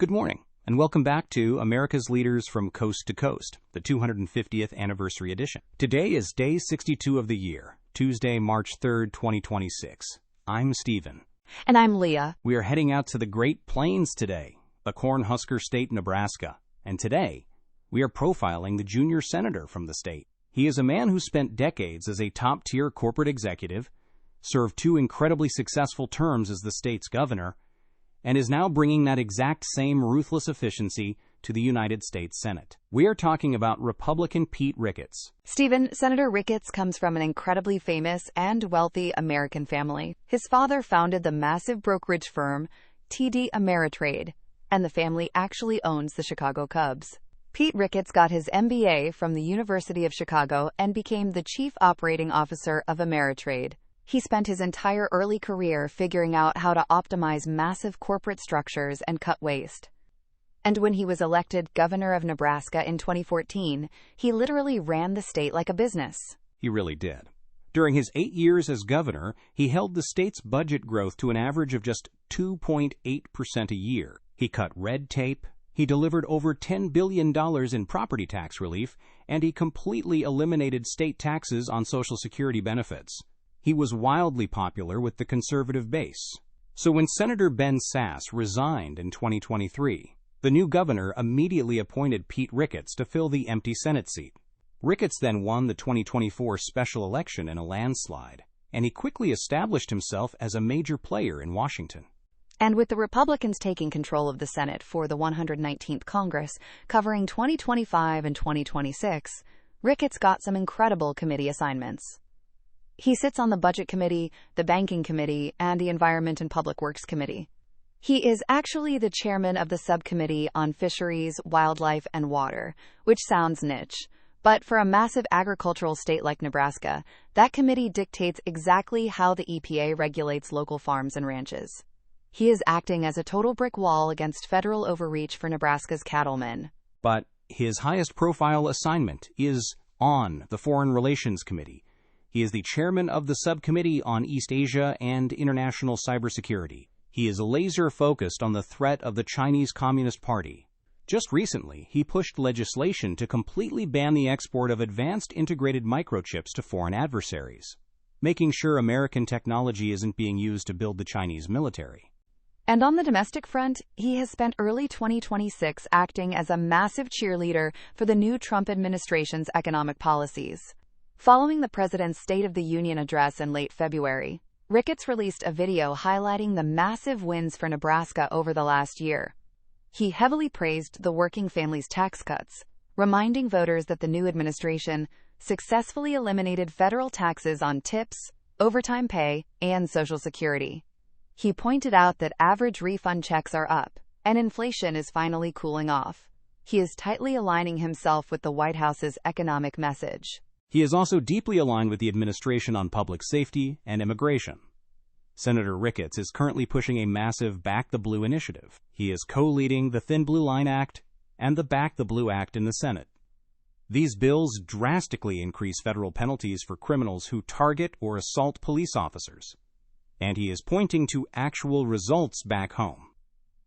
Good morning, and welcome back to America's Leaders from Coast to Coast, the 250th anniversary edition. Today is day 62 of the year, Tuesday, March 3rd, 2026. I'm Stephen. And I'm Leah. We are heading out to the Great Plains today, the Cornhusker State, Nebraska. And today, we are profiling the junior senator from the state. He is a man who spent decades as a top-tier corporate executive, served 2 incredibly successful terms as the state's governor, and is now bringing that exact same ruthless efficiency to the United States Senate. We are talking about Republican Pete Ricketts. Stephen, Senator Ricketts comes from an incredibly famous and wealthy American family. His father founded the massive brokerage firm TD Ameritrade, and the family actually owns the Chicago Cubs. Pete Ricketts got his MBA from the University of Chicago and became the chief operating officer of Ameritrade. He spent his entire early career figuring out how to optimize massive corporate structures and cut waste. And when he was elected governor of Nebraska in 2014, he literally ran the state like a business. He really did. During his 8 years as governor, he held the state's budget growth to an average of just 2.8% a year. He cut red tape, he delivered over $10 billion in property tax relief, and he completely eliminated state taxes on Social Security benefits. He was wildly popular with the conservative base. So when Senator Ben Sasse resigned in 2023, the new governor immediately appointed Pete Ricketts to fill the empty Senate seat. Ricketts then won the 2024 special election in a landslide, and he quickly established himself as a major player in Washington. And with the Republicans taking control of the Senate for the 119th Congress, covering 2025 and 2026, Ricketts got some incredible committee assignments. He sits on the Budget Committee, the Banking Committee, and the Environment and Public Works Committee. He is actually the chairman of the Subcommittee on Fisheries, Wildlife, and Water, which sounds niche. But for a massive agricultural state like Nebraska, that committee dictates exactly how the EPA regulates local farms and ranches. He is acting as a total brick wall against federal overreach for Nebraska's cattlemen. But his highest profile assignment is on the Foreign Relations Committee. He is the chairman of the Subcommittee on East Asia and International Cybersecurity. He is laser-focused on the threat of the Chinese Communist Party. Just recently, he pushed legislation to completely ban the export of advanced integrated microchips to foreign adversaries, making sure American technology isn't being used to build the Chinese military. And on the domestic front, he has spent early 2026 acting as a massive cheerleader for the new Trump administration's economic policies. Following the president's State of the Union address in late February, Ricketts released a video highlighting the massive wins for Nebraska over the last year. He heavily praised the working families' tax cuts, reminding voters that the new administration successfully eliminated federal taxes on tips, overtime pay, and Social Security. He pointed out that average refund checks are up, and inflation is finally cooling off. He is tightly aligning himself with the White House's economic message. He is also deeply aligned with the administration on public safety and immigration. Senator Ricketts is currently pushing a massive Back the Blue initiative. He is co-leading the Thin Blue Line Act and the Back the Blue Act in the Senate. These bills drastically increase federal penalties for criminals who target or assault police officers. And he is pointing to actual results back home.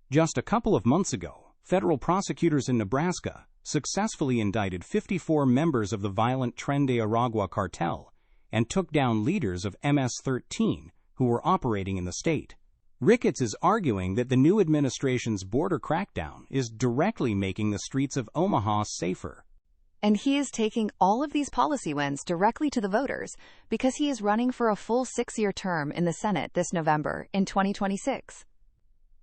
Just a couple of months ago, federal prosecutors in Nebraska successfully indicted 54 members of the violent Tren de Aragua cartel and took down leaders of MS-13 who were operating in the state. Ricketts is arguing that the new administration's border crackdown is directly making the streets of Omaha safer. And he is taking all of these policy wins directly to the voters because he is running for a full 6-year term in the Senate this November in 2026.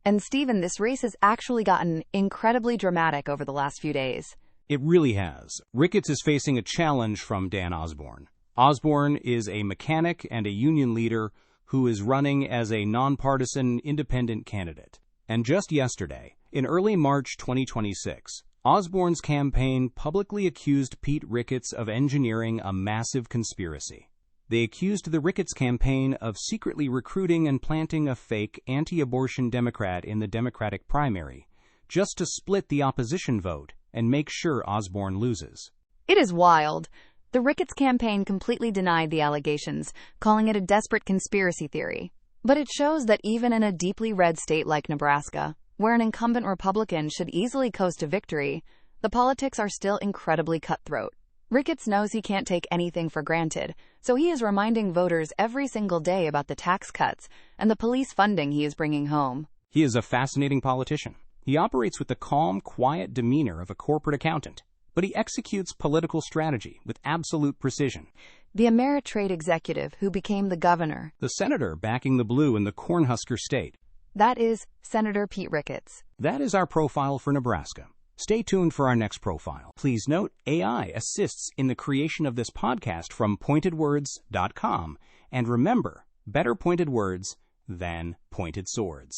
And Stephen, this race has actually gotten incredibly dramatic over the last few days. It really has. Ricketts is facing a challenge from Dan Osborne. Osborne is a mechanic and a union leader who is running as a nonpartisan independent candidate. And just yesterday, in early March 2026, Osborne's campaign publicly accused Pete Ricketts of engineering a massive conspiracy. They accused the Ricketts campaign of secretly recruiting and planting a fake anti-abortion Democrat in the Democratic primary, just to split the opposition vote and make sure Osborne loses. It is wild. The Ricketts campaign completely denied the allegations, calling it a desperate conspiracy theory. But it shows that even in a deeply red state like Nebraska, Where an incumbent Republican should easily coast to victory, the politics are still incredibly cutthroat. Ricketts knows he can't take anything for granted, so he is reminding voters every single day about the tax cuts and the police funding he is bringing home. He is a fascinating politician. He operates with the calm, quiet demeanor of a corporate accountant, but he executes political strategy with absolute precision. The Ameritrade executive who became the governor. The senator backing the blue in the Cornhusker state. That is Senator Pete Ricketts. That is our profile for Nebraska. Stay tuned for our next profile. Please note, AI assists in the creation of this podcast from pointedwords.com. And remember, better pointed words than pointed swords.